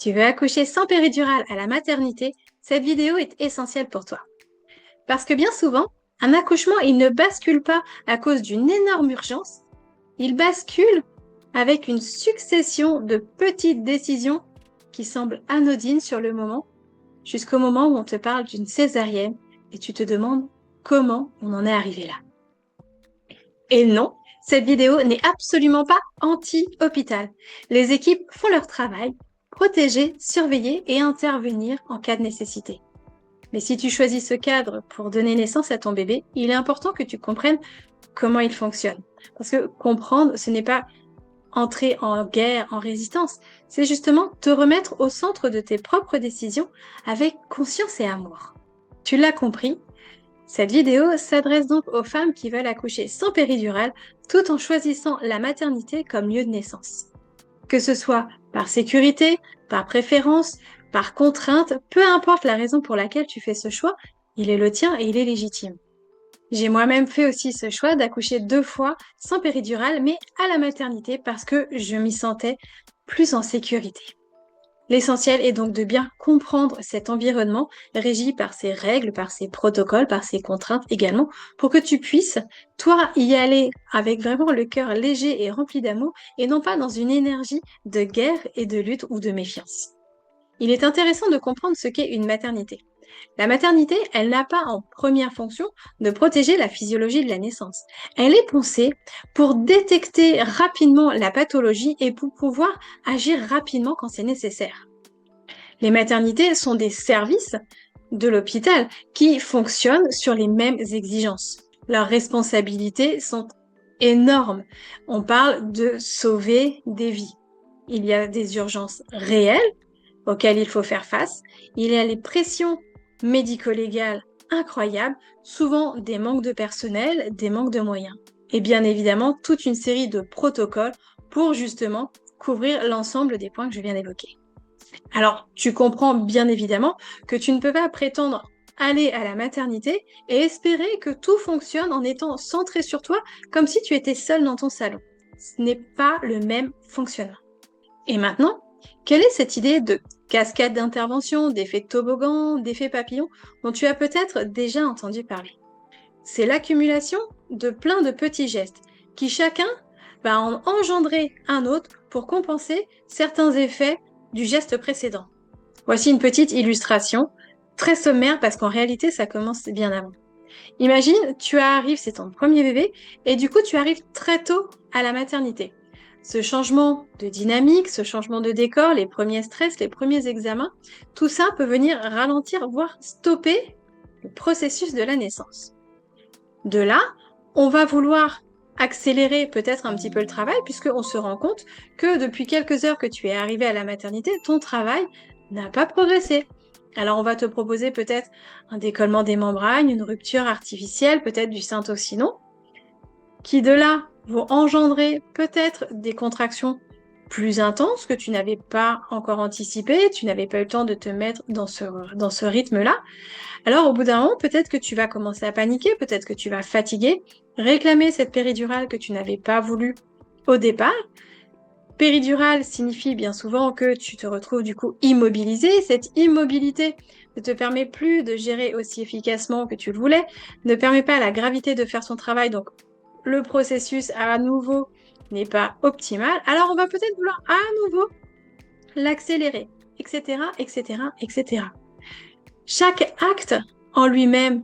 Tu veux accoucher sans péridurale à la maternité, cette vidéo est essentielle pour toi. Parce que bien souvent, un accouchement, il ne bascule pas à cause d'une énorme urgence, il bascule avec une succession de petites décisions qui semblent anodines sur le moment, jusqu'au moment où on te parle d'une césarienne et tu te demandes comment on en est arrivé là. Et non, cette vidéo n'est absolument pas anti-hôpital. Les équipes font leur travail, protéger, surveiller et intervenir en cas de nécessité. Mais si tu choisis ce cadre pour donner naissance à ton bébé, il est important que tu comprennes comment il fonctionne. Parce que comprendre, ce n'est pas entrer en guerre, en résistance, c'est justement te remettre au centre de tes propres décisions avec conscience et amour. Tu l'as compris, cette vidéo s'adresse donc aux femmes qui veulent accoucher sans péridurale tout en choisissant la maternité comme lieu de naissance. Que ce soit par sécurité, par préférence, par contrainte, peu importe la raison pour laquelle tu fais ce choix, il est le tien et il est légitime. J'ai moi-même fait aussi ce choix d'accoucher 2 fois sans péridurale, mais à la maternité parce que je m'y sentais plus en sécurité. L'essentiel est donc de bien comprendre cet environnement régi par ses règles, par ses protocoles, par ses contraintes également, pour que tu puisses, toi, y aller avec vraiment le cœur léger et rempli d'amour, et non pas dans une énergie de guerre et de lutte ou de méfiance. Il est intéressant de comprendre ce qu'est une maternité. La maternité, elle n'a pas en première fonction de protéger la physiologie de la naissance. Elle est pensée pour détecter rapidement la pathologie et pour pouvoir agir rapidement quand c'est nécessaire. Les maternités sont des services de l'hôpital qui fonctionnent sur les mêmes exigences. Leurs responsabilités sont énormes. On parle de sauver des vies. Il y a des urgences réelles auxquelles il faut faire face. Il y a les pressions médico-légales incroyables, souvent des manques de personnel, des manques de moyens. Et bien évidemment, toute une série de protocoles pour justement couvrir l'ensemble des points que je viens d'évoquer. Alors, tu comprends bien évidemment que tu ne peux pas prétendre aller à la maternité et espérer que tout fonctionne en étant centré sur toi comme si tu étais seul dans ton salon. Ce n'est pas le même fonctionnement. Et maintenant, quelle est cette idée de cascade d'intervention, d'effet de toboggan, d'effet papillon dont tu as peut-être déjà entendu parler? C'est l'accumulation de plein de petits gestes qui chacun va en engendrer un autre pour compenser certains effets du geste précédent. Voici une petite illustration, très sommaire parce qu'en réalité ça commence bien avant. Imagine, tu arrives, c'est ton premier bébé, et du coup tu arrives très tôt à la maternité. Ce changement de dynamique, ce changement de décor, les premiers stress, les premiers examens, tout ça peut venir ralentir, voire stopper le processus de la naissance. De là, on va vouloir accélérer peut-être un petit peu le travail puisqu'on se rend compte que depuis quelques heures que tu es arrivé à la maternité, ton travail n'a pas progressé. Alors on va te proposer peut-être un décollement des membranes, une rupture artificielle, peut-être du syntocinon, qui de là vont engendrer peut-être des contractions plus intenses que tu n'avais pas encore anticipées, tu n'avais pas eu le temps de te mettre dans ce rythme-là. Alors au bout d'un moment, peut-être que tu vas commencer à paniquer, peut-être que tu vas fatiguer, réclamer cette péridurale que tu n'avais pas voulu au départ. Péridurale signifie bien souvent que tu te retrouves du coup immobilisé. Cette immobilité ne te permet plus de gérer aussi efficacement que tu le voulais, ne permet pas à la gravité de faire son travail, donc le processus à nouveau n'est pas optimal. Alors on va peut-être vouloir à nouveau l'accélérer, etc., etc., etc. Chaque acte en lui-même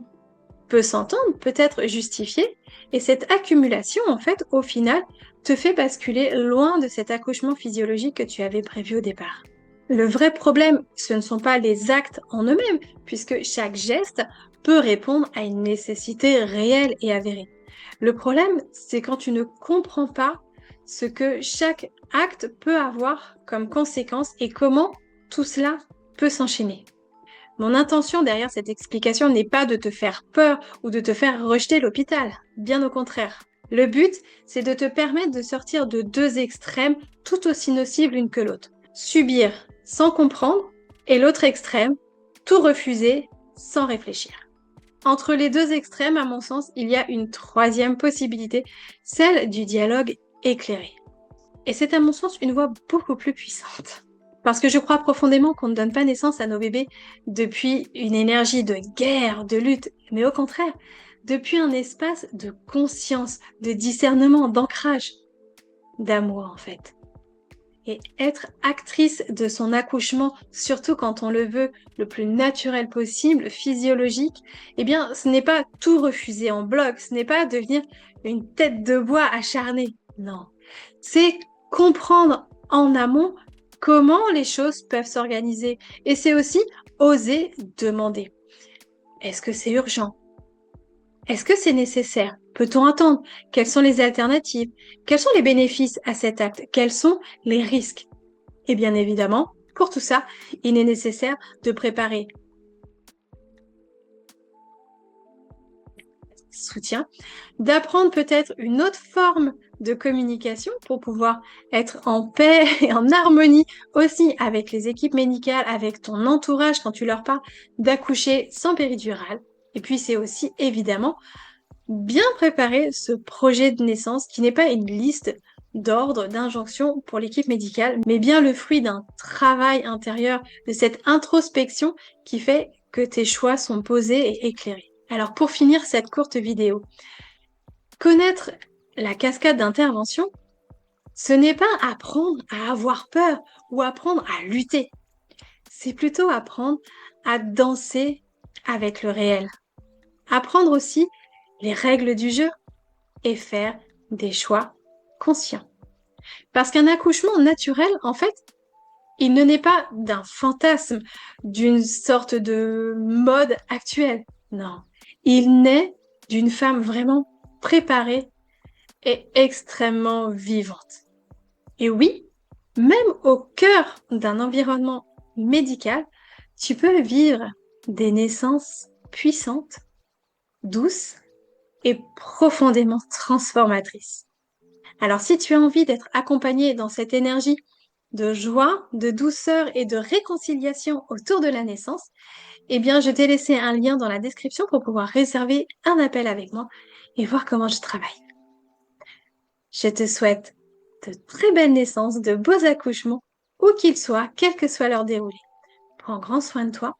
peut s'entendre, peut être justifié, et cette accumulation, en fait, au final, te fait basculer loin de cet accouchement physiologique que tu avais prévu au départ. Le vrai problème, ce ne sont pas les actes en eux-mêmes, puisque chaque geste peut répondre à une nécessité réelle et avérée. Le problème, c'est quand tu ne comprends pas ce que chaque acte peut avoir comme conséquence et comment tout cela peut s'enchaîner. Mon intention derrière cette explication n'est pas de te faire peur ou de te faire rejeter l'hôpital, bien au contraire. Le but, c'est de te permettre de sortir de 2 extrêmes tout aussi nocifs l'une que l'autre. Subir sans comprendre et l'autre extrême, tout refuser sans réfléchir. Entre les 2 extrêmes, à mon sens, il y a une 3e possibilité, celle du dialogue éclairé. Et c'est à mon sens une voie beaucoup plus puissante. Parce que je crois profondément qu'on ne donne pas naissance à nos bébés depuis une énergie de guerre, de lutte, mais au contraire, depuis un espace de conscience, de discernement, d'ancrage, d'amour en fait. Et être actrice de son accouchement, surtout quand on le veut le plus naturel possible, physiologique, eh bien, ce n'est pas tout refuser en bloc, ce n'est pas devenir une tête de bois acharnée. Non. C'est comprendre en amont comment les choses peuvent s'organiser. Et c'est aussi oser demander. Est-ce que c'est urgent? Est-ce que c'est nécessaire? Peut-on attendre? Quelles sont les alternatives? Quels sont les bénéfices à cet acte? Quels sont les risques? Et bien évidemment, pour tout ça, il est nécessaire de préparer soutien, d'apprendre peut-être une autre forme de communication pour pouvoir être en paix et en harmonie aussi avec les équipes médicales, avec ton entourage quand tu leur parles d'accoucher sans péridurale. Et puis c'est aussi évidemment bien préparer ce projet de naissance qui n'est pas une liste d'ordres, d'injonctions pour l'équipe médicale, mais bien le fruit d'un travail intérieur, de cette introspection qui fait que tes choix sont posés et éclairés. Alors pour finir cette courte vidéo, connaître la cascade d'intervention, ce n'est pas apprendre à avoir peur ou apprendre à lutter. C'est plutôt apprendre à danser avec le réel. Apprendre aussi les règles du jeu et faire des choix conscients. Parce qu'un accouchement naturel, en fait, il ne naît pas d'un fantasme, d'une sorte de mode actuel. Non, il naît d'une femme vraiment préparée et extrêmement vivante. Et oui, même au cœur d'un environnement médical, tu peux vivre des naissances puissantes, douces et profondément transformatrices. Alors si tu as envie d'être accompagné dans cette énergie de joie, de douceur et de réconciliation autour de la naissance, eh bien je t'ai laissé un lien dans la description pour pouvoir réserver un appel avec moi et voir comment je travaille. Je te souhaite de très belles naissances, de beaux accouchements, où qu'ils soient, quel que soit leur déroulé. Prends grand soin de toi.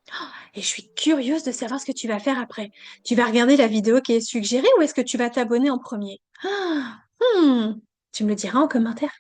Et je suis curieuse de savoir ce que tu vas faire après. Tu vas regarder la vidéo qui est suggérée ou est-ce que tu vas t'abonner en premier? Tu me le diras en commentaire.